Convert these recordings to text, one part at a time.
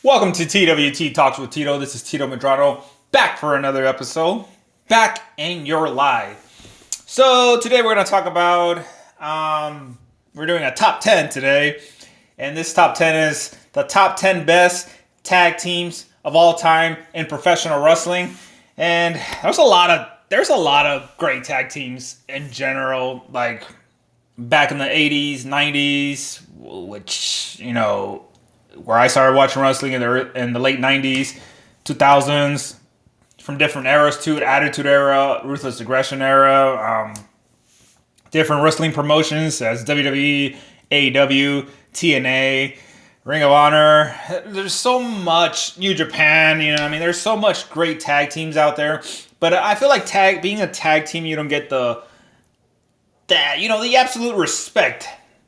Welcome to TWT Talks with Tito. This is Tito Medrano, back for another episode, back in your live. So today we're going to talk about, we're doing a top 10 today, and this top 10 is the top 10 best tag teams of all time in professional wrestling. And there's a lot of great tag teams in general, like back in the 80s, 90s, which, where I started watching wrestling in the late 90s, 2000s, from different eras to Attitude Era, Ruthless Aggression Era, different wrestling promotions as WWE, AEW, TNA, Ring of Honor. There's so much, New Japan, there's so much great tag teams out there. But I feel like being a tag team, you don't get the absolute respect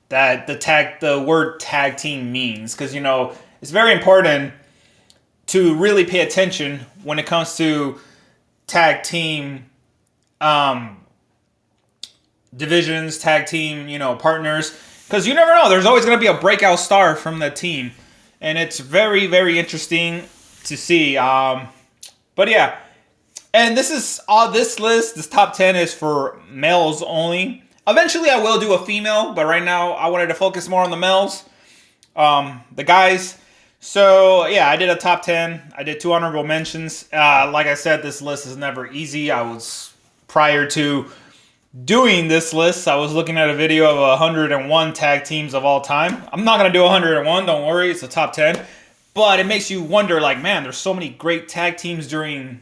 that the word tag team means, because it's very important to really pay attention when it comes to tag team divisions, tag team partners, because you never know, there's always going to be a breakout star from the team, and it's very, very interesting to see. But yeah, and this list, this top 10 is for males only. Eventually, I will do a female, but right now, I wanted to focus more on the males, the guys. So, yeah, I did a top 10. I did 2 honorable mentions. Like I said, this list is never easy. Prior to doing this list, I was looking at a video of 101 tag teams of all time. I'm not going to do 101, don't worry, it's a top 10. But it makes you wonder, man, there's so many great tag teams during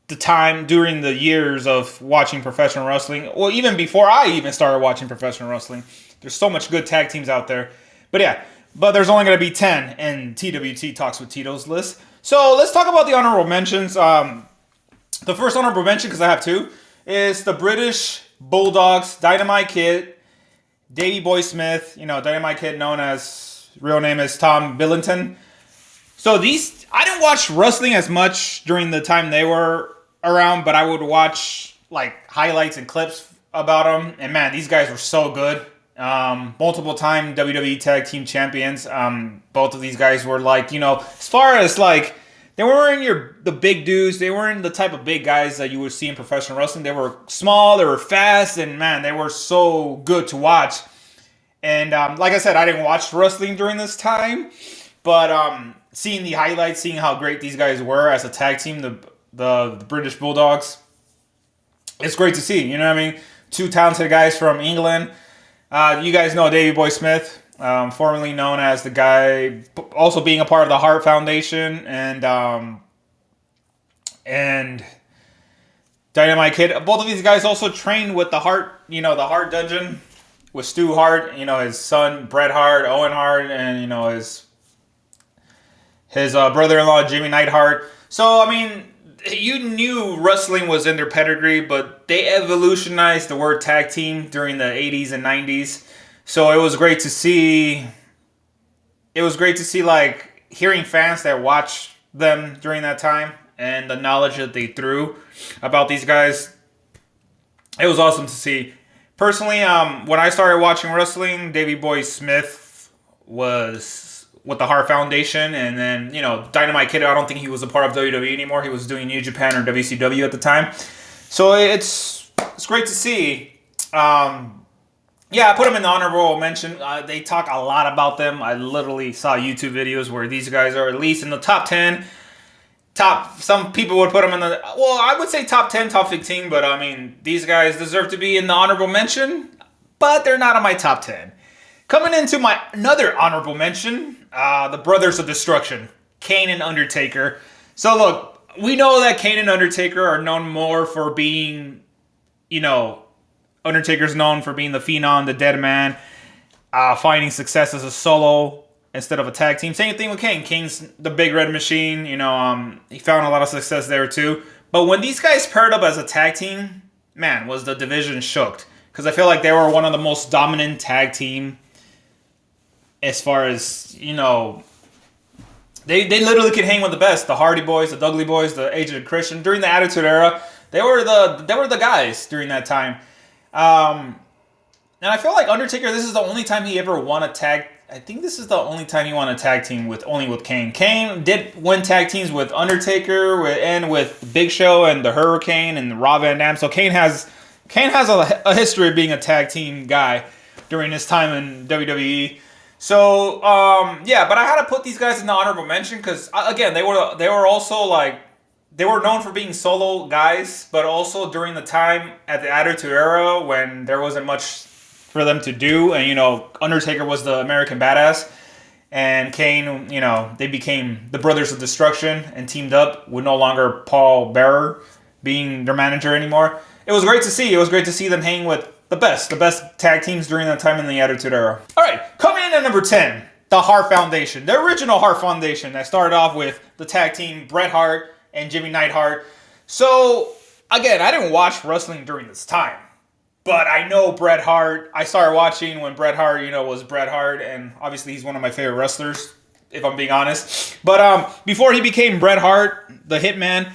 the years of watching professional wrestling. Well, even before I even started watching professional wrestling, there's so much good tag teams out there. But yeah, there's only going to be 10 in TWT Talks with Tito's list. So let's talk about the honorable mentions. The first honorable mention, because I have 2, is the British Bulldogs, Dynamite Kid, Davey Boy Smith. Dynamite Kid, known as, real name is Tom Billington. So I didn't watch wrestling as much during the time they were around, but I would watch highlights and clips about them. And man, these guys were so good. Multiple time WWE Tag Team Champions. Both of these guys were as far as they weren't the big dudes. They weren't the type of big guys that you would see in professional wrestling. They were small, they were fast, and man, they were so good to watch. And like I said, I didn't watch wrestling during this time, but seeing the highlights, seeing how great these guys were as a tag team, the British Bulldogs, it's great to see. 2 talented guys from England. You guys know Davey Boy Smith, formerly known as the guy, also being a part of the Hart Foundation, and Dynamite Kid. Both of these guys also trained with the Hart, the Hart Dungeon with Stu Hart, his son Bret Hart, Owen Hart, and his brother-in-law Jimmy Neidhart. So you knew wrestling was in their pedigree, but they evolutionized the word tag team during the 80s and 90s. So it was great to see. It was great to see, hearing fans that watched them during that time and the knowledge that they threw about these guys. It was awesome to see. Personally, when I started watching wrestling, Davey Boy Smith was with the Hart Foundation, and then, Dynamite Kid, I don't think he was a part of WWE anymore. He was doing New Japan or WCW at the time. So it's great to see. I put them in the honorable mention. They talk a lot about them. I literally saw YouTube videos where these guys are at least in the top 10. Some people would put them in I would say top 10, top 15, but these guys deserve to be in the honorable mention, but they're not on my top 10. Coming into my another honorable mention, the Brothers of Destruction, Kane and Undertaker. So look, we know that Kane and Undertaker are known more for being, Undertaker's known for being the Phenom, the Dead Man, finding success as a solo instead of a tag team. Same thing with Kane. Kane's the Big Red Machine. He found a lot of success there too. But when these guys paired up as a tag team, man, was the division shook. Because I feel like they were one of the most dominant tag team. As far as, they literally could hang with the best. The Hardy Boys, the Dudley Boys, the Aged Christian. During the Attitude Era, they were the guys during that time. And I feel like Undertaker, this is the only time he ever won a tag I think this is the only time you won a tag team with Kane. Kane did win tag teams with Undertaker and with Big Show and the Hurricane and Rob Van Dam. So Kane has a history of being a tag team guy during his time in WWE. So yeah, but I had to put these guys in the honorable mention because again they were also like they were known for being solo guys, but also during the time at the Attitude Era when there wasn't much for them to do, and Undertaker was the American Badass, and Kane, they became the Brothers of Destruction and teamed up with no longer Paul Bearer being their manager anymore. It was great to see. It was great to see them hang with the best tag teams during that time in the Attitude Era. All right, coming in at number 10, the Hart Foundation, the original Hart Foundation that started off with the tag team Bret Hart and Jimmy Neidhart. So again, I didn't watch wrestling during this time. But I know Bret Hart. I started watching when Bret Hart, was Bret Hart, and obviously he's one of my favorite wrestlers, if I'm being honest. But before he became Bret Hart, the Hitman,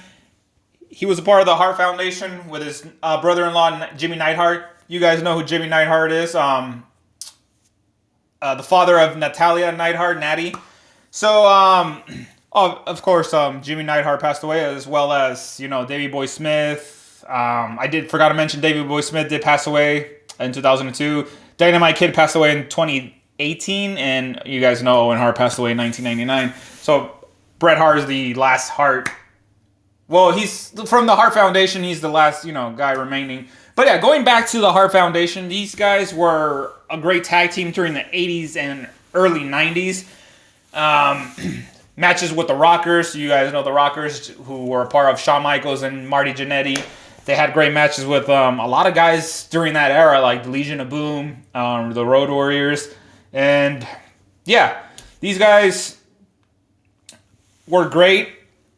he was a part of the Hart Foundation with his brother-in-law, Jimmy Neidhart. You guys know who Jimmy Neidhart is. The father of Natalia Neidhart, Natty. So, of course, Jimmy Neidhart passed away, as well as, Davey Boy Smith. I forgot to mention Davey Boy Smith did pass away in 2002. Dynamite Kid passed away in 2018, and you guys know Owen Hart passed away in 1999. So Bret Hart is the last Hart. Well, he's from the Hart Foundation. He's the last, guy remaining. But yeah, going back to the Hart Foundation, these guys were a great tag team during the 80s and early 90s. Matches with the Rockers. You guys know the Rockers, who were a part of Shawn Michaels and Marty Jannetty. They had great matches with a lot of guys during that era, like the Legion of Boom, the Road Warriors. And yeah, these guys were great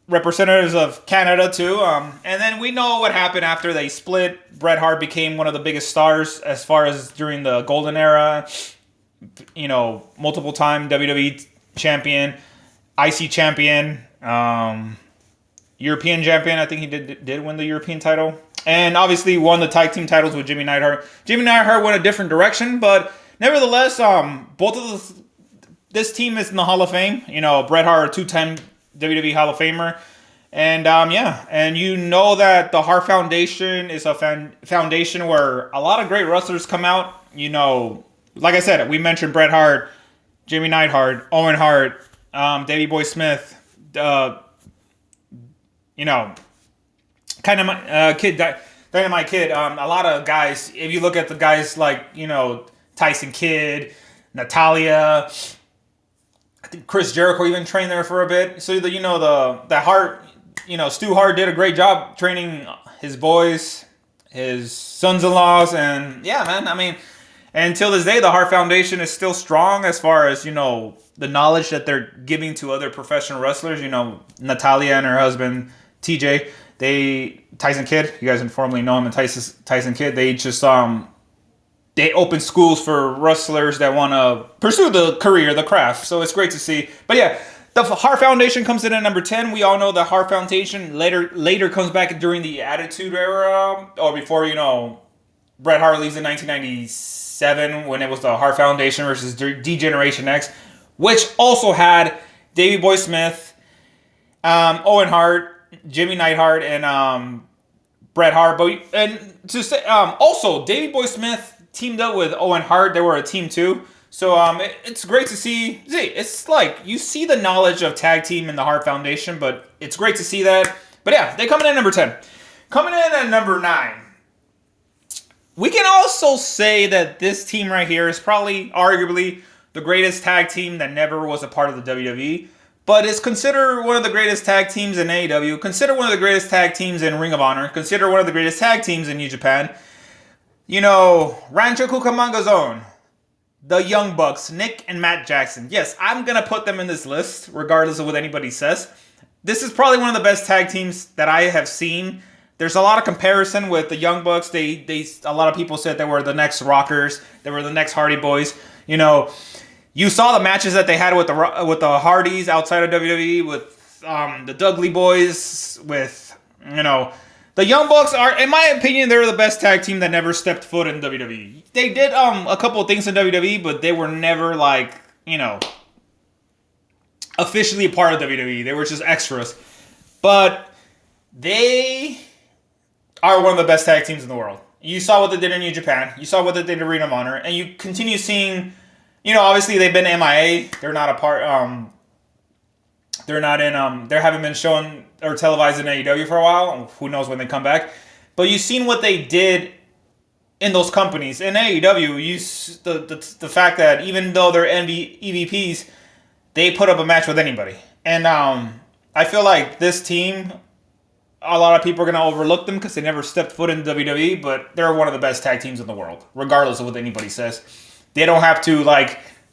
representatives of Canada too. And then we know what happened after they split. Bret Hart became one of the biggest stars as far as during the Golden Era. Multiple time WWE champion, IC champion, European champion. I think he did win the European title. And obviously won the tag team titles with Jimmy Neidhart. Jimmy Neidhart went a different direction, but nevertheless, both of this team is in the Hall of Fame. Bret Hart, a two-time WWE Hall of Famer. And yeah, and that the Hart Foundation is a foundation where a lot of great wrestlers come out. Like I said, we mentioned Bret Hart, Jimmy Neidhart, Owen Hart, Davey Boy Smith, Dynamite Kid. A lot of guys. If you look at the guys like Tyson Kidd, Natalia. I think Chris Jericho even trained there for a bit. So the Hart. Stu Hart did a great job training his boys, his sons-in-laws, and yeah, man. I mean, and until this day, the Hart Foundation is still strong as far as the knowledge that they're giving to other professional wrestlers. Natalia and her husband TJ, Tyson Kidd, you guys informally know him, and Tyson Kidd, they just they open schools for wrestlers that want to pursue the career, the craft. So it's great to see. But yeah, the Hart Foundation comes in at number 10. We all know the Hart Foundation later comes back during the Attitude Era, or before Bret Hart leaves in 1997 when it was the Hart Foundation versus D-Generation X, which also had Davey Boy Smith, Owen Hart, Jimmy Neidhart, and Bret Hart. Also Davey Boy Smith teamed up with Owen Hart. They were a team too. So it's great to see. It's like you see the knowledge of tag team in the Hart Foundation, but it's great to see that. But yeah, they come in at number 10. Coming in at number 9. We can also say that this team right here is probably, arguably, the greatest tag team that never was a part of the WWE. But is considered one of the greatest tag teams in AEW. Considered one of the greatest tag teams in Ring of Honor. Considered one of the greatest tag teams in New Japan. Rancho Cucamonga's own. The Young Bucks, Nick and Matt Jackson. Yes, I'm going to put them in this list, regardless of what anybody says. This is probably one of the best tag teams that I have seen. There's a lot of comparison with the Young Bucks. A lot of people said they were the next Rockers. They were the next Hardy Boys. You saw the matches that they had with the Hardys outside of WWE, with the Dudley Boys, with the Young Bucks are, in my opinion, they're the best tag team that never stepped foot in WWE. They did a couple of things in WWE, but they were never like officially a part of WWE. They were just extras. But they are one of the best tag teams in the world. You saw what they did in New Japan. You saw what they did in Ring of Honor. And you continue seeing, obviously they've been MIA. They're not a part, they're not in, they haven't been shown or televised in AEW for a while. Who knows when they come back. But you've seen what they did in those companies. In AEW, the fact that even though they're EVPs, they put up a match with anybody. And I feel like this team, a lot of people are going to overlook them because they never stepped foot in WWE, but they're one of the best tag teams in the world, regardless of what anybody says. They don't have to,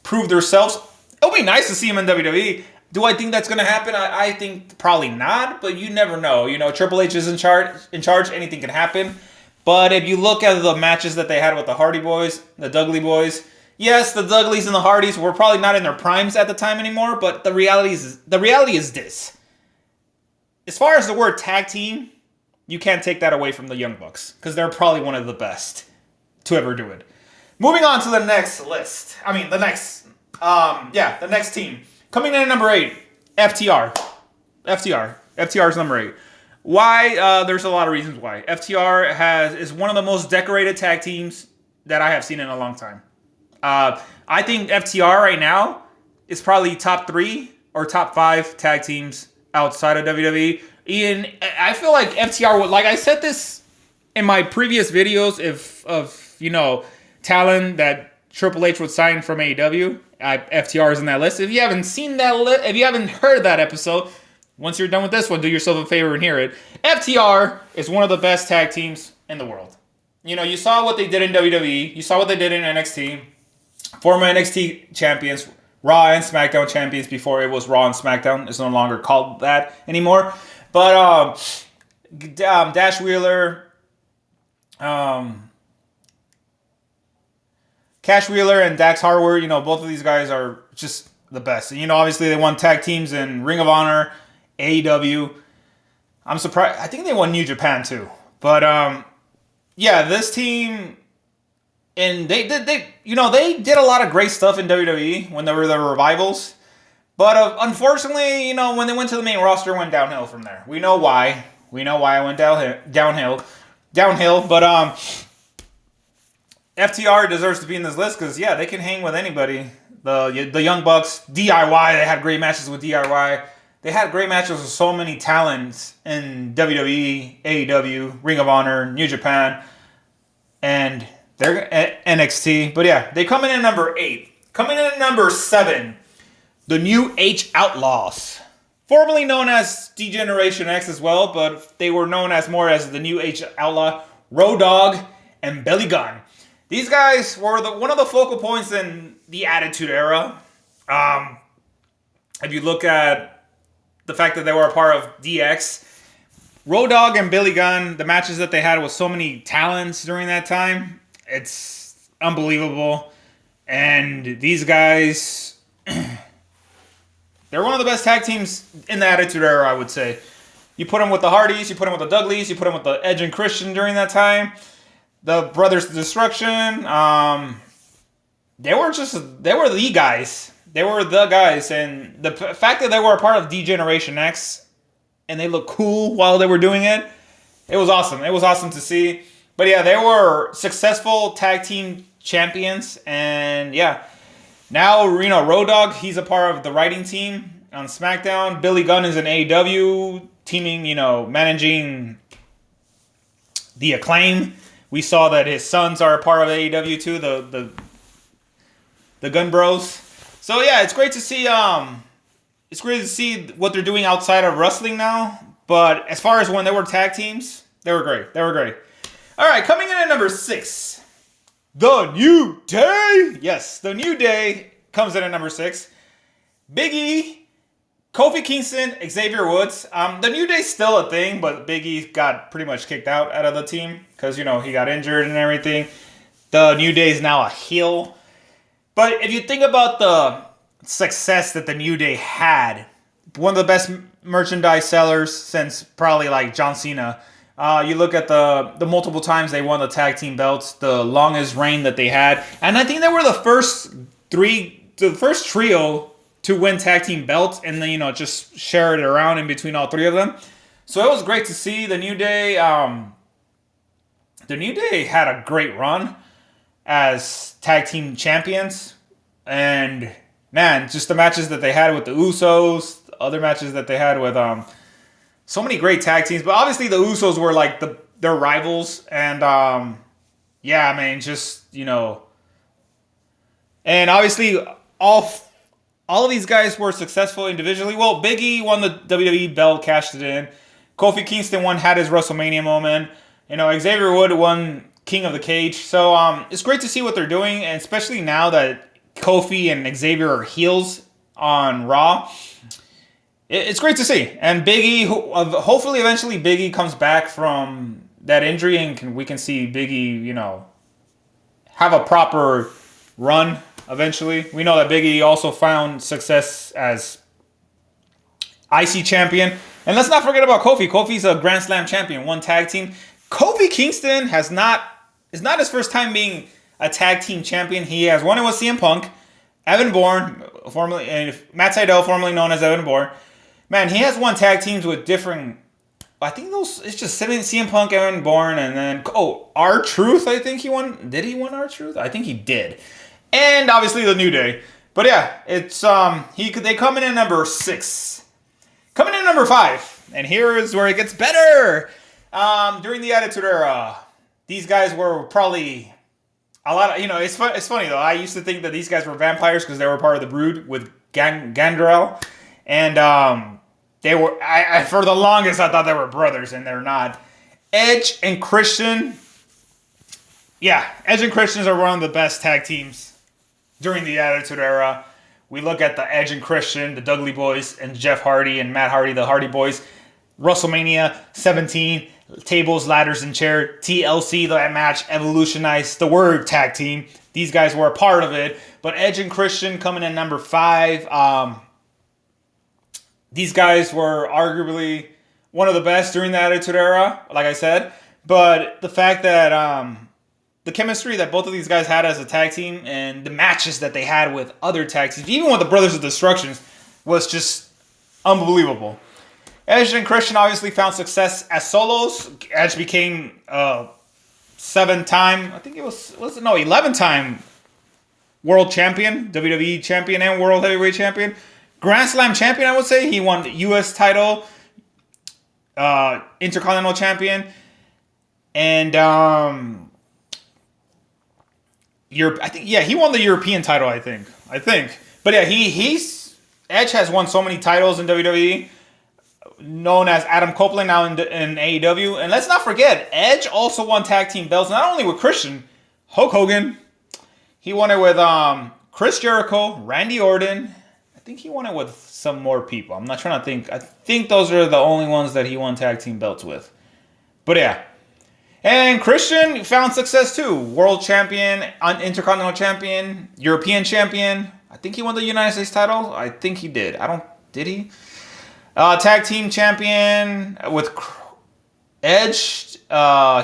prove themselves. It'll be nice to see them in WWE. Do I think that's going to happen? I think probably not, but you never know. Triple H is in charge. Anything can happen. But if you look at the matches that they had with the Hardy Boys, the Dudley Boys, yes, the Dudleys and the Hardys were probably not in their primes at the time anymore, but the reality is this. As far as the word tag team, you can't take that away from the Young Bucks because they're probably one of the best to ever do it. Moving on to the next list. The next team. Coming in at number 8, FTR. FTR is number 8. Why? There's a lot of reasons why. FTR is one of the most decorated tag teams that I have seen in a long time. I think FTR right now is probably top 3 or top 5 tag teams outside of WWE. Ian, I feel like FTR would, like I said this in my previous videos, talent that Triple H would sign from AEW. FTR is in that list. If you haven't seen that if you haven't heard that episode, once you're done with this one, do yourself a favor and hear it. FTR is one of the best tag teams in the world. You saw what they did in WWE. You saw what they did in NXT. Former NXT champions, Raw and SmackDown champions before it was Raw and SmackDown. It's no longer called that anymore. But Dash Wheeler, Cash Wheeler and Dax Harwood, both of these guys are just the best. And, obviously they won tag teams in Ring of Honor, AEW. I'm surprised. I think they won New Japan too. But this team, and they did a lot of great stuff in WWE when they were the revivals. But unfortunately, when they went to the main roster, it went downhill from there. We know why. We know why it went downhill. But FTR deserves to be in this list because, they can hang with anybody. The Young Bucks, DIY, they had great matches with DIY. They had great matches with so many talents in WWE, AEW, Ring of Honor, New Japan, and they're NXT. But they come in at number 8. Coming in at number 7, the New Age Outlaws. Formerly known as D-Generation X as well, but they were known as more as the New Age Outlaw, Road Dogg, and Billy Gunn. These guys were one of the focal points in the Attitude Era. If you look at the fact that they were a part of DX, Road Dogg and Billy Gunn, the matches that they had with so many talents during that time, it's unbelievable. And these guys, they're one of the best tag teams in the Attitude Era, I would say. You put them with the Hardys, you put them with the Dudleys, you put them with the Edge and Christian during that time. The Brothers of Destruction, they were the guys. They were the guys. And the fact that they were a part of D-Generation X and they looked cool while they were doing it, it was awesome. It was awesome to see. But they were successful tag team champions. And now, Road Dogg, he's a part of the writing team on SmackDown. Billy Gunn is in AEW, teaming, managing the Acclaim. We saw that his sons are a part of AEW too, the Gun Bros. So it's great to see. It's great to see what they're doing outside of wrestling now. But as far as when they were tag teams, they were great. All right, coming in at number 6, The New Day. Yes, The New Day comes in at number 6. Big E, Kofi Kingston, Xavier Woods. The New Day's still a thing, but Big E got pretty much kicked out of the team because, he got injured and everything. The New Day is now a heel. But if you think about the success that the New Day had, one of the best merchandise sellers since probably John Cena. You look at the multiple times they won the tag team belts, the longest reign that they had. And I think they were the first 3 the first trio to win tag team belts, and then just share it around in between all three of them. So it was great to see the New Day. The New Day had a great run as tag team champions, and man, just the matches that they had with the Usos, the other matches that they had with so many great tag teams. But obviously the Usos were like their rivals, and yeah, I mean, just and obviously all of these guys were successful individually. Well, Big E won the WWE belt, cashed it in. Kofi Kingston had his WrestleMania moment. Xavier Wood won King of the Cage. So it's great to see what they're doing, and especially now that Kofi and Xavier are heels on Raw. It's great to see. And Big E, hopefully eventually Big E comes back from that injury, and we can see Big E, have a proper run eventually. We know that Big E also found success as IC champion. And let's not forget about Kofi. Kofi's a Grand Slam champion, one tag team. Kofi Kingston is not his first time being a tag team champion. He has won it with CM Punk, Evan Bourne, Matt Sydal, formerly known as Evan Bourne. Man, he has won tag teams with different. I think it's just CM Punk, Evan Bourne, and then R-Truth. I think he won. Did he win R-Truth? I think he did. And obviously the New Day. But yeah, it's they come in at number 6. Coming in at number 5, and here is where it gets better. During the Attitude Era, these guys were probably a lot of, it's funny though. I used to think that these guys were vampires because they were part of the Brood with Gangrel, and they were. I for the longest I thought they were brothers, and they're not. Edge and Christian. Yeah, Edge and Christians are one of the best tag teams during the Attitude Era. We look at the Edge and Christian, the Dudley Boys, and Jeff Hardy and Matt Hardy, the Hardy Boys. WrestleMania 17, tables, ladders, and chair. TLC, that match evolutionized the word tag team. These guys were a part of it. But Edge and Christian coming in number 5. These guys were arguably one of the best during the Attitude Era, like I said. But the fact that the chemistry that both of these guys had as a tag team and the matches that they had with other tag teams, even with the Brothers of Destruction, was just unbelievable. Edge and Christian obviously found success as solos. Edge became 7-time, I think it was 11-time world champion, WWE champion, and world heavyweight champion. Grand Slam champion, I would say. He won the U.S. title, Intercontinental champion, and he won the European title, I think. But yeah, Edge has won so many titles in WWE, known as Adam Copeland now in AEW. And let's not forget, Edge also won tag team belts, not only with Christian, Hulk Hogan. He won it with Chris Jericho, Randy Orton. I think he won it with some more people. I'm not trying to think. I think those are the only ones that he won tag team belts with. But yeah. And Christian found success too. World champion, Intercontinental champion, European champion. I think he won the United States title. I think he did. Did he? Tag team champion with Edge.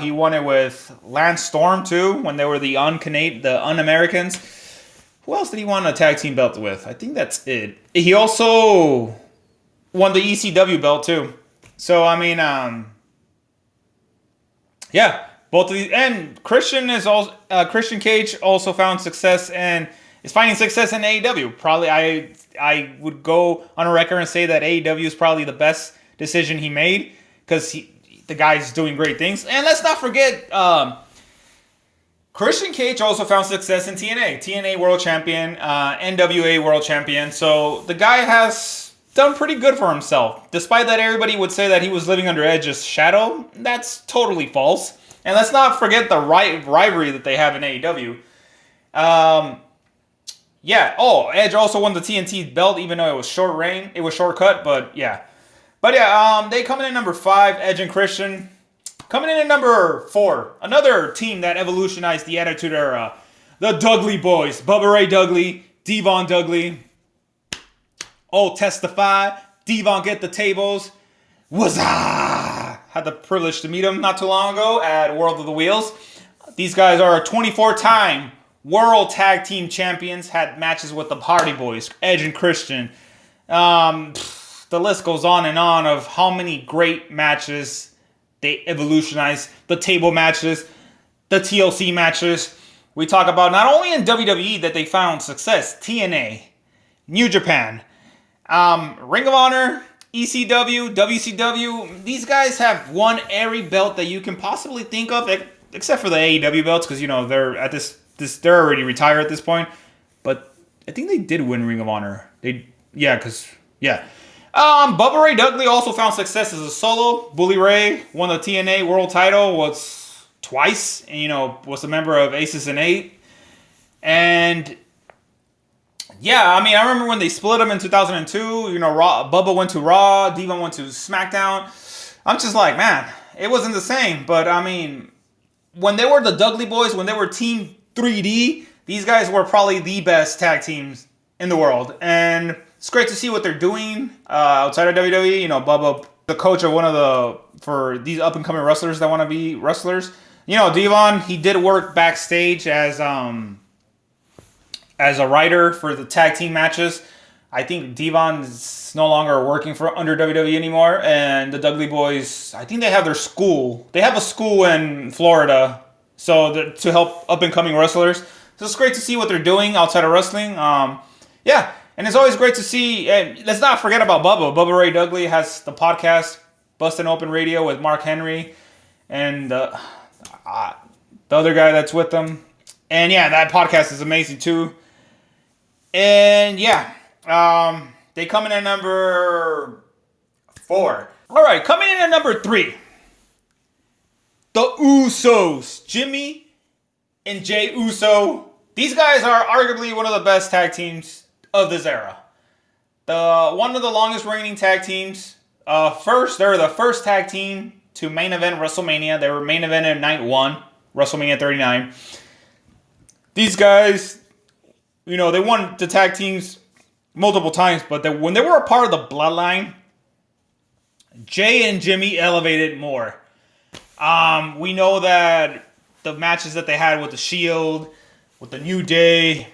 He won it with Lance Storm too when they were the un-Americans. Who else did he won a tag team belt with? I think that's it. He also won the ECW belt too. So I mean, yeah, both of these, and Christian is also Christian Cage also found success and is finding success in AEW. Probably, I would go on a record and say that AEW is probably the best decision he made because the guy's doing great things. And let's not forget, Christian Cage also found success in TNA World Champion, NWA World Champion. So the guy has done pretty good for himself. Despite that everybody would say that he was living under Edge's shadow, that's totally false. And let's not forget the rivalry that they have in AEW. Yeah. Oh, Edge also won the TNT belt, even though it was shortcut, but yeah. But yeah, they come in at number 5, Edge and Christian. Coming in at number 4, another team that evolutionized the Attitude Era. The Dudley Boys. Bubba Ray Dudley, Devon Dudley. Oh, testify. Devon get the tables. Wazah! Had the privilege to meet him not too long ago at World of the Wheels. These guys are a 24-time World Tag Team Champions, had matches with the Hardy Boys, Edge and Christian. The list goes on and on of how many great matches they evolutionized. The table matches, the TLC matches. We talk about not only in WWE that they found success, TNA, New Japan, Ring of Honor, ECW, WCW. These guys have won every belt that you can possibly think of, except for the AEW belts, because they're at they're already retired at this point. But I think they did win Ring of Honor. Bubba Ray Dudley also found success as a solo. Bully Ray won the TNA World Title was twice, and was a member of Aces and Eight. And I remember when they split them in 2002. Bubba went to Raw, Devon went to SmackDown. I'm just like, man, it wasn't the same. But when they were the Dudley Boys, when they were Team 3D, these guys were probably the best tag teams in the world. And it's great to see what they're doing outside of WWE. Bubba, the coach of for these up and coming wrestlers that want to be wrestlers. Devon, he did work backstage as a writer for the tag team matches. I think Devon is no longer working under WWE anymore. And the Dudley Boys, I think they have their school. They have a school in Florida, to help up and coming wrestlers. So it's great to see what they're doing outside of wrestling. And it's always great to see. And let's not forget about Bubba. Bubba Ray Dudley has the podcast Bustin' Open Radio with Mark Henry and the other guy that's with them. And that podcast is amazing too. And they come in at number 4. All right, coming in at number 3. The Usos, Jimmy and Jey Uso. These guys are arguably one of the best tag teams of this era. One of the longest reigning tag teams. They're the first tag team to main event WrestleMania. They were main evented night 1, WrestleMania 39. These guys, they won the tag teams multiple times, but when they were a part of the Bloodline, Jay and Jimmy elevated more. We know that the matches that they had with the Shield, with the New Day,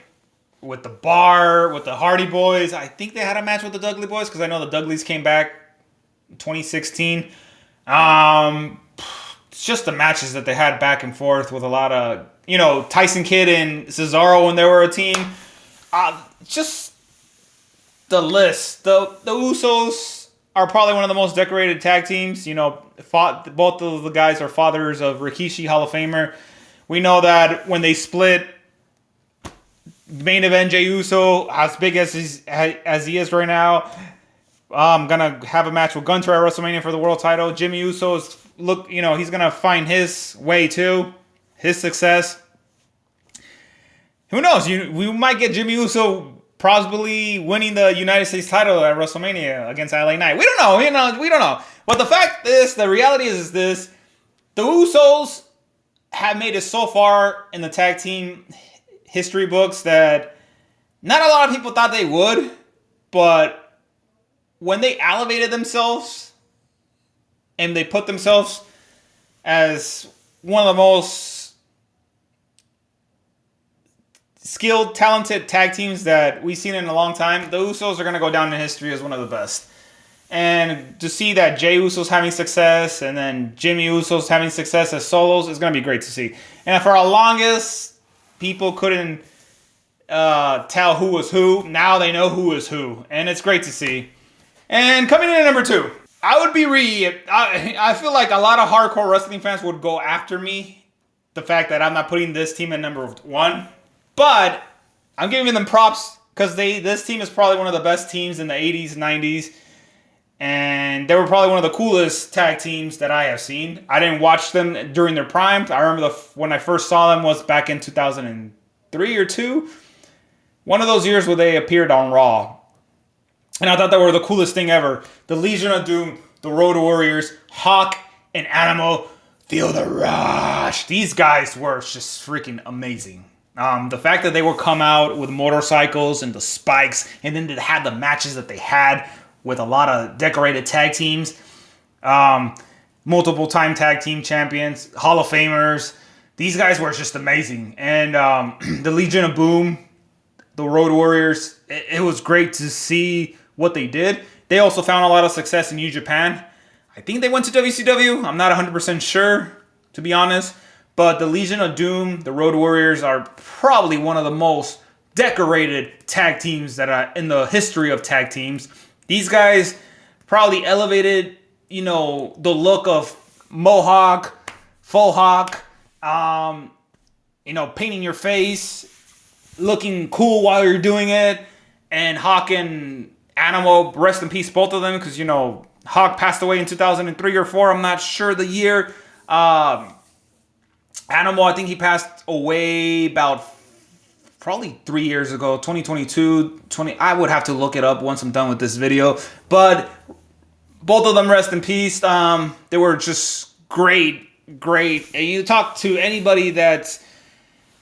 with the Bar, with the Hardy Boys. I think they had a match with the Dudley Boys because I know the Dudleys came back in 2016. It's just the matches that they had back and forth with a lot of, Tyson Kidd and Cesaro when they were a team. Just the list. The Usos are probably one of the most decorated tag teams. Both of the guys are fathers of Rikishi, Hall of Famer. We know that when they split, main event Jey Uso, as big as he is right now, I'm gonna have a match with Gunter at WrestleMania for the world title. Jimmy Uso he's gonna find his way too, his success. Who knows? We might get Jimmy Uso possibly winning the United States title at WrestleMania against LA Knight. We don't know. We don't know. But the reality is this: the Usos have made it so far in the tag team history books that not a lot of people thought they would, but when they elevated themselves and they put themselves as one of the most skilled, talented tag teams that we've seen in a long time, the Usos are going to go down in history as one of the best. And to see that Jey Uso's having success and then Jimmy Uso's having success as solos is going to be great to see. And for our longest, people couldn't tell who was who. Now they know who is who. And it's great to see. And coming in at number 2, I feel like a lot of hardcore wrestling fans would go after me. The fact that I'm not putting this team at number 1. But I'm giving them props because this team is probably one of the best teams in the 80s, 90s. And they were probably one of the coolest tag teams that I have seen. I didn't watch them during their prime. I remember when I first saw them was back in 2003 or 2. One of those years where they appeared on Raw. And I thought they were the coolest thing ever. The Legion of Doom, the Road Warriors, Hawk, and Animal, Feel the Rush. These guys were just freaking amazing. The fact that they would come out with motorcycles and the spikes, and then they had the matches that they had with a lot of decorated tag teams, multiple time tag team champions, Hall of Famers, these guys were just amazing. And the Legion of Boom, the Road Warriors, it was great to see what they did. They also found a lot of success in New Japan. I think they went to WCW. I'm not 100% sure, to be honest. But the Legion of Doom, the Road Warriors, are probably one of the most decorated tag teams that are in the history of tag teams. These guys probably elevated, the look of Mohawk, Faux Hawk, painting your face, looking cool while you're doing it, and Hawk and Animal, rest in peace, both of them, because, Hawk passed away in 2003 or 4, I'm not sure the year. Animal, I think he passed away about probably 3 years ago, 2022, I would have to look it up once I'm done with this video, but both of them rest in peace. They were just great. And you talk to anybody that's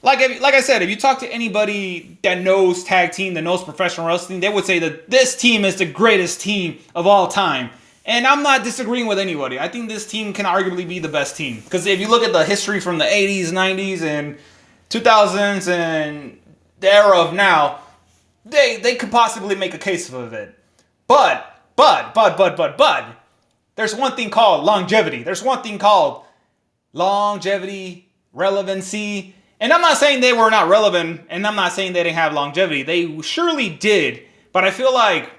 like I said, if you talk to anybody that knows tag team, that knows professional wrestling, they would say that this team is the greatest team of all time. And I'm not disagreeing with anybody. I think this team can arguably be the best team. Because if you look at the history from the 80s, 90s, and 2000s, and the era of now, they could possibly make a case of it. But, there's one thing called longevity. There's one thing called longevity, relevancy. And I'm not saying they were not relevant, and I'm not saying they didn't have longevity. They surely did. But I feel like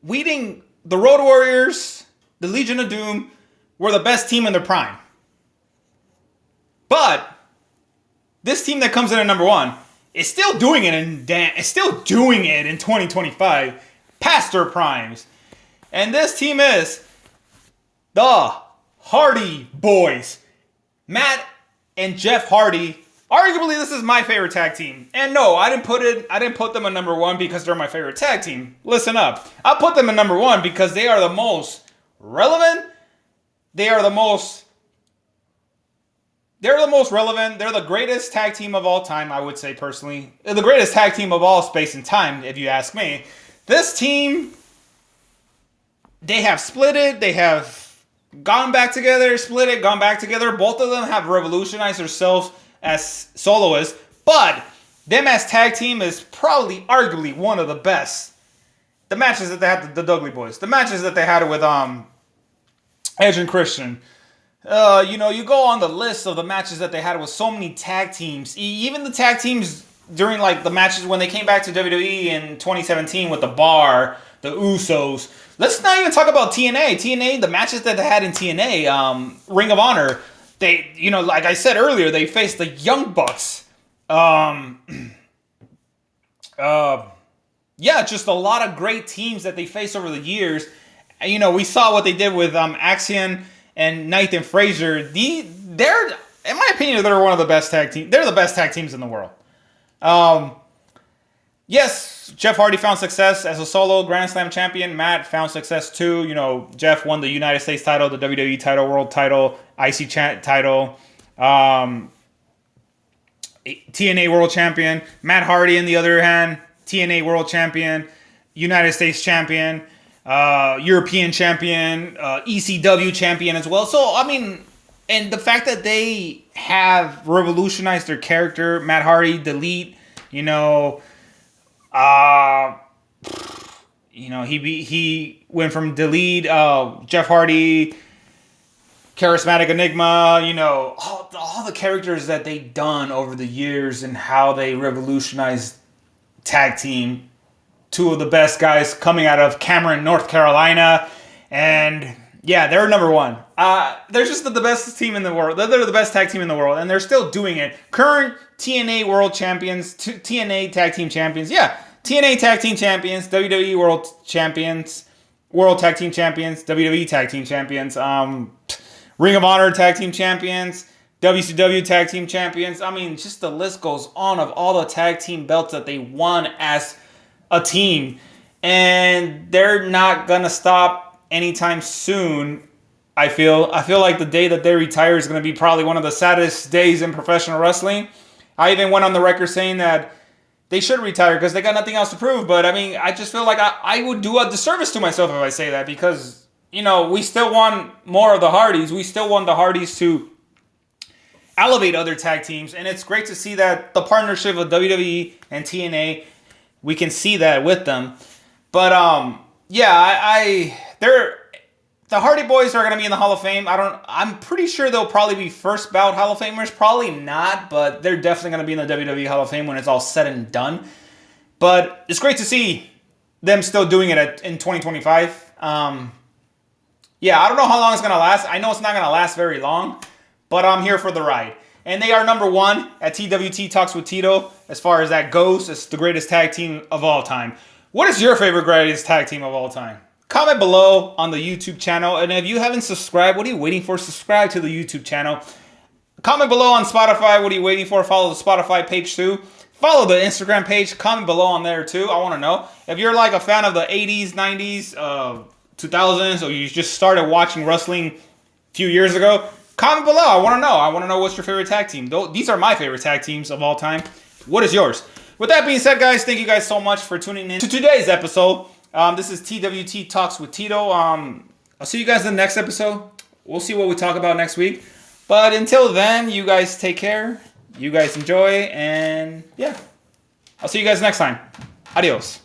the Road Warriors, the Legion of Doom, were the best team in their prime. But this team that comes in at number 1 is still doing it in 2025, past their primes. And this team is the Hardy Boys. Matt and Jeff Hardy. Arguably, this is my favorite tag team. And no, I didn't put them at number 1 because they're my favorite tag team. Listen up. I put them at number 1 because they are the most relevant. They're the relevant. They're the greatest tag team of all time, I would say personally. They're the greatest tag team of all space and time, if you ask me. This team, they have split it. They have gone back together, split it, gone back together. Both of them have revolutionized themselves as soloists. But them as tag team is probably, arguably, one of the best. The matches that they had with the Dudley Boys. The matches that they had with Edge and Christian. You go on the list of the matches that they had with so many tag teams. Even the tag teams during the matches when they came back to WWE in 2017 with the Bar, the Usos. Let's not even talk about TNA. TNA, the matches that they had in TNA, Ring of Honor. They, like I said earlier, they faced the Young Bucks. Just a lot of great teams that they faced over the years. We saw what they did with Axiom and Nathan Frazier. They're, in my opinion, they're one of the best tag teams. They're the best tag teams in the world. Yes, Jeff Hardy found success as a solo Grand Slam champion. Matt found success too. Jeff won the United States title, the WWE title, World title, IC title, TNA World Champion. Matt Hardy, on the other hand, TNA World Champion, United States Champion, European Champion, ECW Champion as well. So, and the fact that they have revolutionized their character, Matt Hardy, Delete, he went from Delete, Jeff Hardy, Charismatic Enigma, all the characters that they've done over the years and how they revolutionized tag team. Two of the best guys coming out of Cameron, North Carolina. And yeah, they're number 1. They're just the best team in the world. They're the best tag team in the world. And they're still doing it. Current TNA World Champions, TNA Tag Team Champions. Yeah, TNA Tag Team Champions, WWE World Champions, World Tag Team Champions, WWE Tag Team Champions, Ring of Honor Tag Team Champions, WCW Tag Team Champions. Just the list goes on of all the tag team belts that they won as a team. And they're not going to stop anytime soon. I feel like the day that they retire is going to be probably one of the saddest days in professional wrestling. I even went on the record saying that they should retire because they got nothing else to prove. But I just feel like I would do a disservice to myself if I say that because, we still want more of the Hardys. We still want the Hardys to elevate other tag teams, and it's great to see that the partnership of WWE and TNA, we can see that with them. But yeah, they're the Hardy Boys are gonna be in the Hall of Fame. I'm pretty sure they'll probably be first bout Hall of Famers. Probably not, but they're definitely gonna be in the WWE Hall of Fame when it's all said and done. But it's great to see them still doing it in 2025. Yeah, I don't know how long it's gonna last. I know it's not gonna last very long, but I'm here for the ride. And they are number one at TWT Talks with Tito as far as that goes. It's the greatest tag team of all time. What is your favorite greatest tag team of all time? Comment below on the YouTube channel. And if you haven't subscribed, what are you waiting for? Subscribe to the YouTube channel. Comment below on Spotify. What are you waiting for? Follow the Spotify page too. Follow the Instagram page. Comment below on there too. I want to know. If you're like a fan of the 80s, 90s, 2000s, or you just started watching wrestling a few years ago, comment below. I want to know. I want to know what's your favorite tag team. These are my favorite tag teams of all time. What is yours? With that being said, guys, thank you guys so much for tuning in to today's episode. This is TWT Talks with Tito. I'll see you guys in the next episode. We'll see what we talk about next week. But until then, you guys take care. You guys enjoy. And yeah, I'll see you guys next time. Adios.